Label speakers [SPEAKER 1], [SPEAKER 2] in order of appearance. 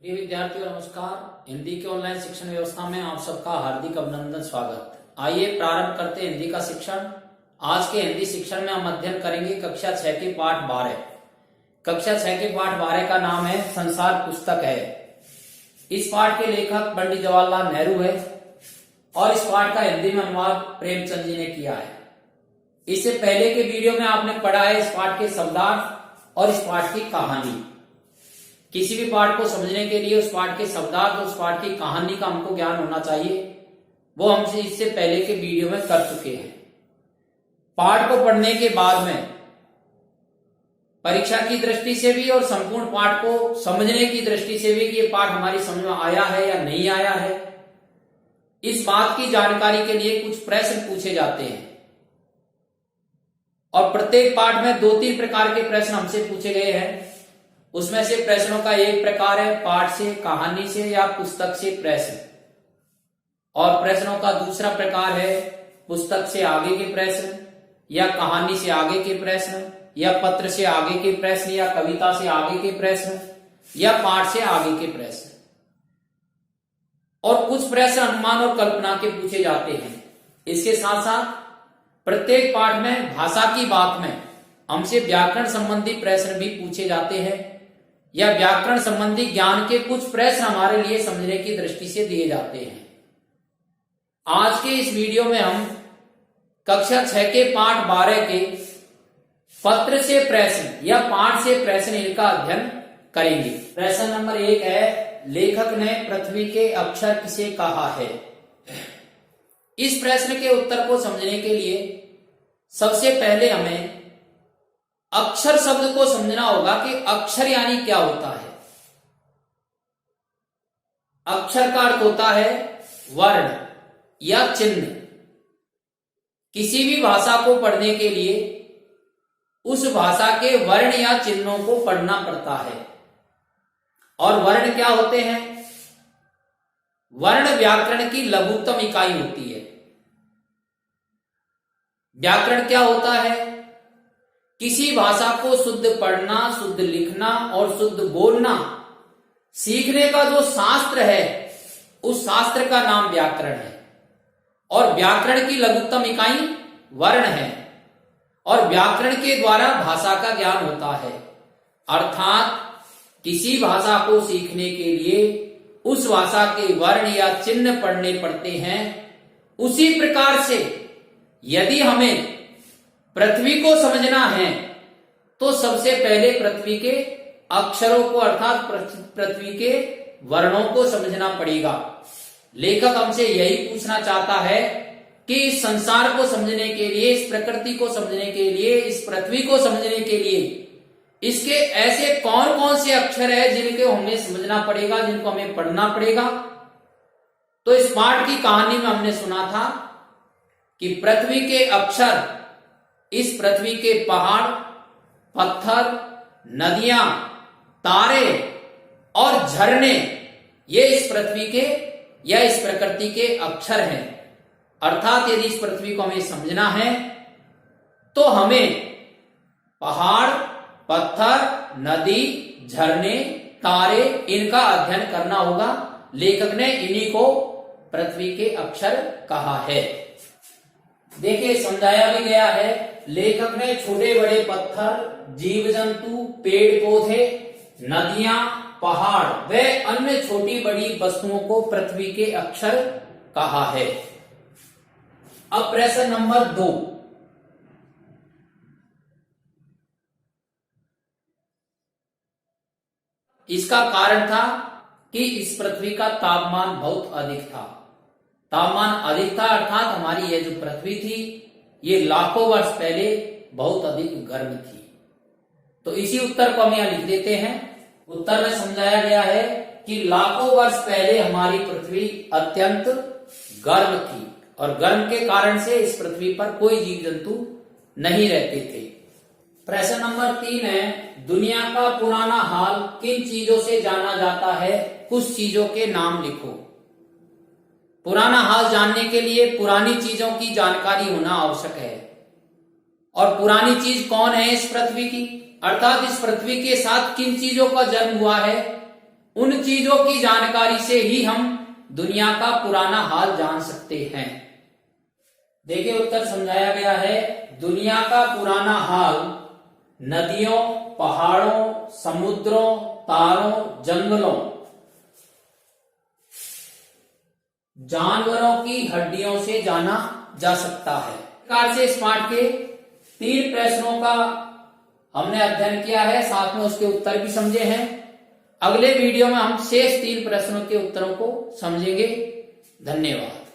[SPEAKER 1] प्रिय विद्यार्थियों नमस्कार। हिंदी के ऑनलाइन शिक्षण व्यवस्था में आप सबका हार्दिक अभिनंदन स्वागत। आइए प्रारंभ करते हैं हिंदी का शिक्षण। आज के हिंदी शिक्षण में हम अध्ययन करेंगे कक्षा 6 के पाठ 12। कक्षा 6 के पाठ 12 का नाम है संसार पुस्तक है। इस पाठ के लेखक पंडित जवाहरलाल नेहरू है और इस पाठ का हिंदी में अनुवाद प्रेमचंद जी ने किया है। इससे पहले के वीडियो में आपने पढ़ा है इस पाठ के शब्दार्थ और इस पाठ की कहानी। किसी भी पाठ को समझने के लिए उस पाठ के शब्दार्थ और उस पाठ की कहानी का हमको ज्ञान होना चाहिए, वो हमसे इससे पहले के वीडियो में कर चुके हैं। पाठ को पढ़ने के बाद में परीक्षा की दृष्टि से भी और संपूर्ण पाठ को समझने की दृष्टि से भी कि ये पाठ हमारी समझ में आया है या नहीं आया है, इस बात की जानकारी के लिए कुछ प्रश्न पूछे जाते हैं। और प्रत्येक पाठ में 2-3 प्रकार के प्रश्न हमसे पूछे गए हैं। उसमें से प्रश्नों का एक प्रकार है पाठ से, कहानी से या पुस्तक से प्रश्न, और प्रश्नों का दूसरा प्रकार है पुस्तक से आगे के प्रश्न या कहानी से आगे के प्रश्न या पत्र से आगे के प्रश्न या कविता से आगे के प्रश्न या पाठ से आगे के प्रश्न। और कुछ प्रश्न अनुमान और कल्पना के पूछे जाते हैं। इसके साथ साथ प्रत्येक पाठ में भाषा की बात में हमसे व्याकरण संबंधी प्रश्न भी पूछे जाते हैं या व्याकरण संबंधी ज्ञान के कुछ प्रश्न हमारे लिए समझने की दृष्टि से दिए जाते हैं। आज के इस वीडियो में हम कक्षा 6 के पाठ 12 के पत्र से प्रश्न या पाठ से प्रश्न इनका अध्ययन करेंगे। प्रश्न नंबर 1 है, लेखक ने पृथ्वी के अक्षर किसे कहा है? इस प्रश्न के उत्तर को समझने के लिए सबसे पहले हमें अक्षर शब्द को समझना होगा कि अक्षर यानी क्या होता है। अक्षर का अर्थ होता है वर्ण या चिन्ह। किसी भी भाषा को पढ़ने के लिए उस भाषा के वर्ण या चिन्हों को पढ़ना पड़ता है। और वर्ण क्या होते हैं? वर्ण व्याकरण की लघुत्तम इकाई होती है। व्याकरण क्या होता है? किसी भाषा को शुद्ध पढ़ना, शुद्ध लिखना और शुद्ध बोलना सीखने का जो शास्त्र है, उस शास्त्र का नाम व्याकरण है। और व्याकरण की लघुत्तम इकाई वर्ण है और व्याकरण के द्वारा भाषा का ज्ञान होता है। अर्थात किसी भाषा को सीखने के लिए उस भाषा के वर्ण या चिन्ह पढ़ने पड़ते हैं। उसी प्रकार से यदि हमें पृथ्वी को समझना है तो सबसे पहले पृथ्वी के अक्षरों को अर्थात पृथ्वी के वर्णों को समझना पड़ेगा। लेखक हमसे यही पूछना चाहता है कि इस संसार को समझने के लिए, इस प्रकृति को समझने के लिए, इस पृथ्वी को समझने के लिए इसके ऐसे कौन कौन से अक्षर है जिनको हमें समझना पड़ेगा, जिनको हमें पढ़ना पड़ेगा। तो इस पाठ की कहानी में हमने सुना था कि पृथ्वी के अक्षर इस पृथ्वी के पहाड़, पत्थर, नदियां, तारे और झरने, ये इस पृथ्वी के या इस प्रकृति के अक्षर हैं। अर्थात यदि इस पृथ्वी को हमें समझना है तो हमें पहाड़, पत्थर, नदी, झरने, तारे, इनका अध्ययन करना होगा। लेखक ने इन्हीं को पृथ्वी के अक्षर कहा है। देखिए समझाया भी गया है। लेखक ने छोटे बड़े पत्थर, जीव जंतु, पेड़ पौधे, नदियां, पहाड़ व अन्य छोटी बड़ी वस्तुओं को पृथ्वी के अक्षर कहा है। अब प्रश्न नंबर 2, इसका कारण था कि इस पृथ्वी का तापमान बहुत अधिक था। तापमान अधिक था अर्थात हमारी यह जो पृथ्वी थी ये लाखों वर्ष पहले बहुत अधिक गर्म थी। तो इसी उत्तर को हम यहां लिख देते हैं। उत्तर में समझाया गया है कि लाखों वर्ष पहले हमारी पृथ्वी अत्यंत गर्म थी और गर्म के कारण से इस पृथ्वी पर कोई जीव जंतु नहीं रहते थे। प्रश्न नंबर 3 है, दुनिया का पुराना हाल किन चीजों से जाना जाता है? कुछ चीजों के नाम लिखो। पुराना हाल जानने के लिए पुरानी चीजों की जानकारी होना आवश्यक है। और पुरानी चीज कौन है इस पृथ्वी की? अर्थात इस पृथ्वी के साथ किन चीजों का जन्म हुआ है उन चीजों की जानकारी से ही हम दुनिया का पुराना हाल जान सकते हैं। देखिए उत्तर समझाया गया है, दुनिया का पुराना हाल नदियों, पहाड़ों, समुद्रों, तारों, जंगलों, जानवरों की हड्डियों से जाना जा सकता है। इस प्रकार से स्मार्ट के 3 प्रश्नों का हमने अध्ययन किया है, साथ में उसके उत्तर भी समझे हैं। अगले वीडियो में हम शेष 3 प्रश्नों के उत्तरों को समझेंगे। धन्यवाद।